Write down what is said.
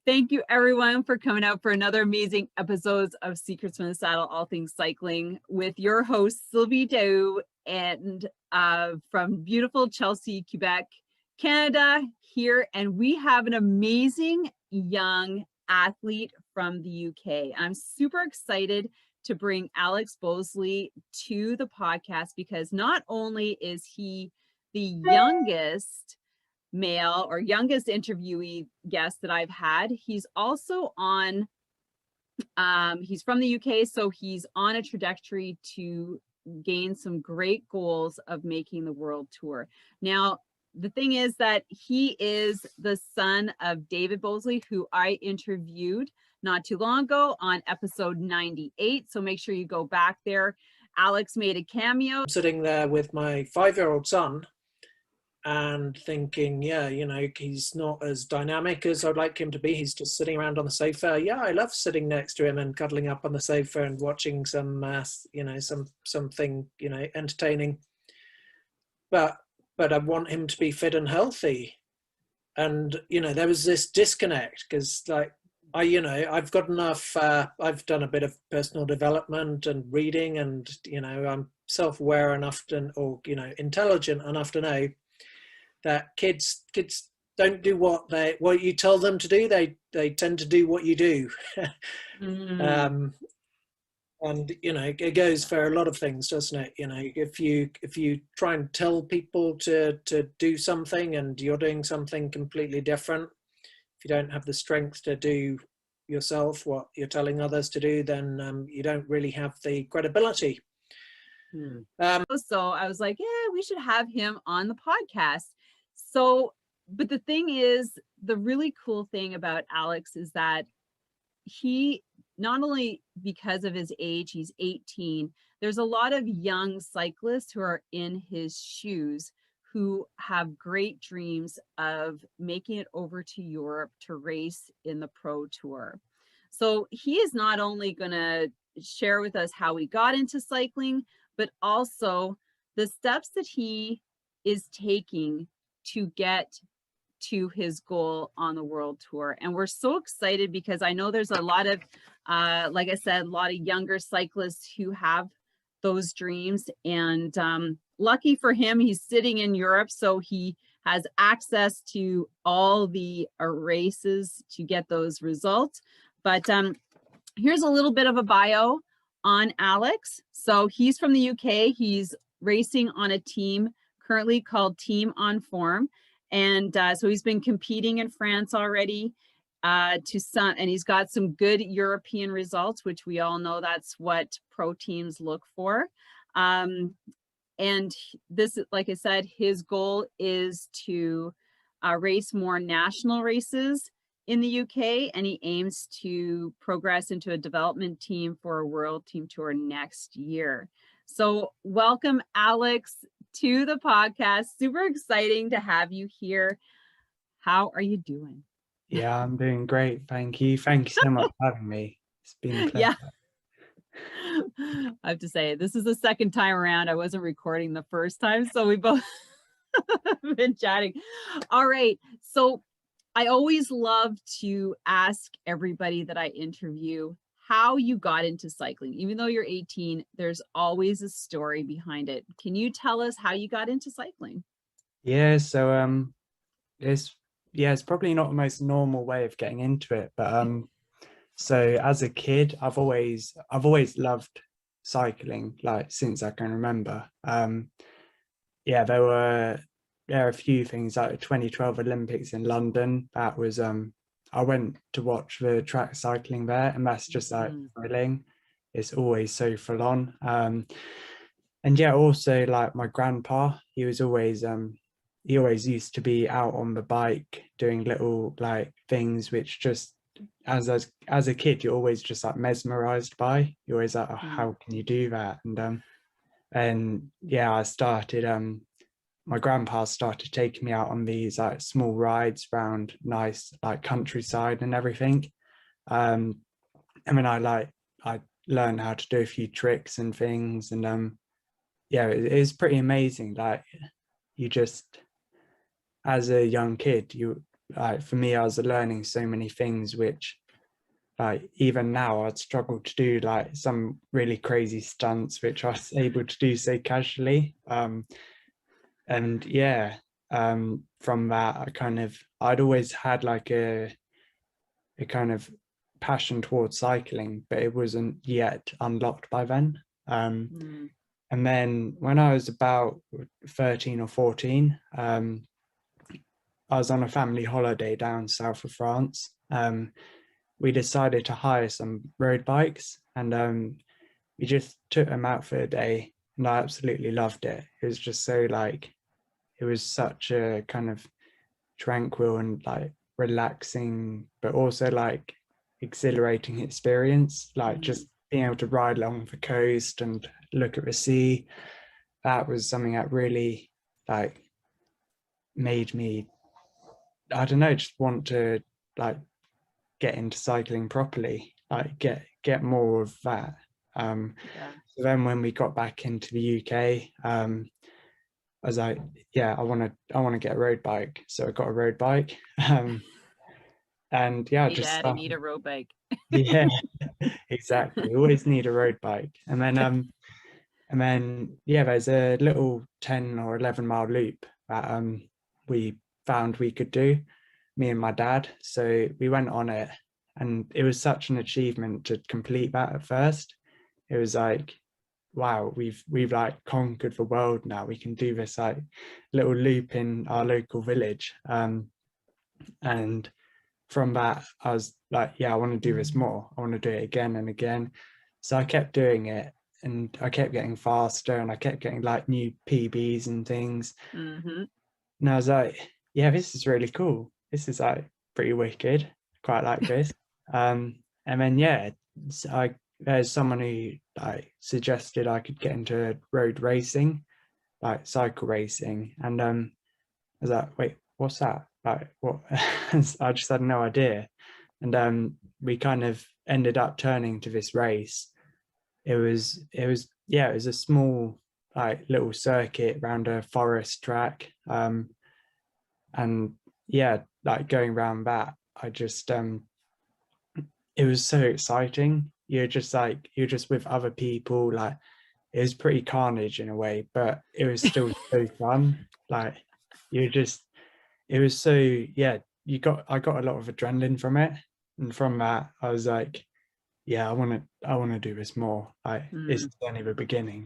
Thank you everyone for coming out for another amazing episodes of Secrets from the Saddle, all things cycling with your host, Sylvie Dow, and from beautiful Chelsea, Quebec, Canada here. And we have an amazing young athlete from the UK. I'm super excited to bring Alex Bosley to the podcast because not only is he the youngest male or youngest interviewee guest that I've had, he's also on, he's from the UK, so he's on a trajectory to gain some great goals of making the world tour. Now, the thing is that he is the son of David Bosley, who I interviewed not too long ago on episode 98. So make sure you go back there. Alex made a cameo. I'm sitting there with my 5-year-old son and thinking, yeah, you know, he's not as dynamic as I'd like him to be. He's just sitting around on the sofa. Yeah, I love sitting next to him and cuddling up on the sofa and watching some, something, entertaining. But I want him to be fit and healthy. And, there was this disconnect because, like, I've got enough, I've done a bit of personal development and reading and, I'm self-aware enough to, intelligent enough to know that kids don't do what you tell them to do. They tend to do what you do. And it goes for a lot of things, doesn't it? If you try and tell people to do something and you're doing something completely different, if you don't have the strength to do yourself what you're telling others to do, then you don't really have the credibility. So I was like, yeah, we should have him on the podcast. So, but the thing is, the really cool thing about Alex is that he, not only because of his age, he's 18, there's a lot of young cyclists who are in his shoes who have great dreams of making it over to Europe to race in the Pro Tour. So he is not only going to share with us how he got into cycling, but also the steps that he is taking to get to his goal on the world tour. And we're so excited because I know there's a lot of, like I said, a lot of younger cyclists who have those dreams. And lucky for him, he's sitting in Europe, so he has access to all the races to get those results. But here's a little bit of a bio on Alex. So he's from the UK. He's racing on a team currently called Team on Form. And so he's been competing in France already and he's got some good European results, which we all know that's what pro teams look for. And this, like I said, his goal is to race more national races in the UK, and he aims to progress into a development team for a world team tour next year. So welcome, Alex, to the podcast. Super exciting to have you here. How are you doing? Yeah, I'm doing great. Thank you. Thank you so much for having me. It's been a pleasure. Yeah. I have to say, this is the second time around. I wasn't recording the first time, so we both been chatting. All right. So I always love to ask everybody that I interview how you got into cycling. Even though you're 18, there's always a story behind it. Can you tell us how you got into cycling? Yeah, so it's probably not the most normal way of getting into it, but so as a kid, I've always loved cycling, like since I can remember. Yeah, there are a few things, like the 2012 Olympics in London. That was I went to watch the track cycling there, and that's just like thrilling. It's always so full on. And yeah, also like my grandpa, he always used to be out on the bike doing little like things which just as a kid you're always just like mesmerized by. You're always like, oh, how can you do that? And yeah, I started my grandpa started taking me out on these like small rides around nice like countryside and everything. And then I learned how to do a few tricks and things, and yeah, it is pretty amazing. Like, you just, as a young kid, you like for me, I was learning so many things which, like, even now I'd struggle to do, like some really crazy stunts which I was able to do so casually. And yeah, from that I'd always had like a kind of passion towards cycling, but it wasn't yet unlocked by then. Mm. And then when I was about 13 or 14, I was on a family holiday down south of France. We decided to hire some road bikes, and we just took them out for a day, and I absolutely loved it. It was just so like, it was such a kind of tranquil and like relaxing, but also like exhilarating experience. Like just being able to ride along the coast and look at the sea. That was something that really like made me, I don't know, just want to like get into cycling properly, like get more of that. Yeah. So then when we got back into the UK, I was like, yeah, I want to get a road bike. So I got a road bike. And yeah, Hey, just Dad, I need a road bike. yeah, exactly. Always need a road bike. And then yeah, there's a little 10 or 11 mile loop that we found we could do, me and my dad. So we went on it, and it was such an achievement to complete that at first. It was like, wow, we've like conquered the world now. We can do this like little loop in our local village. And from that, I was like, yeah, I want to do this more. I want to do it again and again. So I kept doing it, and I kept getting faster, and I kept getting like new PBs and things. Mm-hmm. And I was like, yeah, this is really cool. This is like pretty wicked. Quite like this. And then yeah, there's someone who like suggested I could get into road racing, like cycle racing. And I was like, wait, what's that? Like what? I just had no idea. And we kind of ended up turning to this race. It was a small like little circuit around a forest track. And yeah, like going around that, I just it was so exciting. You're just with other people. Like it was pretty carnage in a way, but it was still so fun. Like you just, it was so, yeah, I got a lot of adrenaline from it. And from that I was like, yeah, I want to do this more. Like it's only the beginning.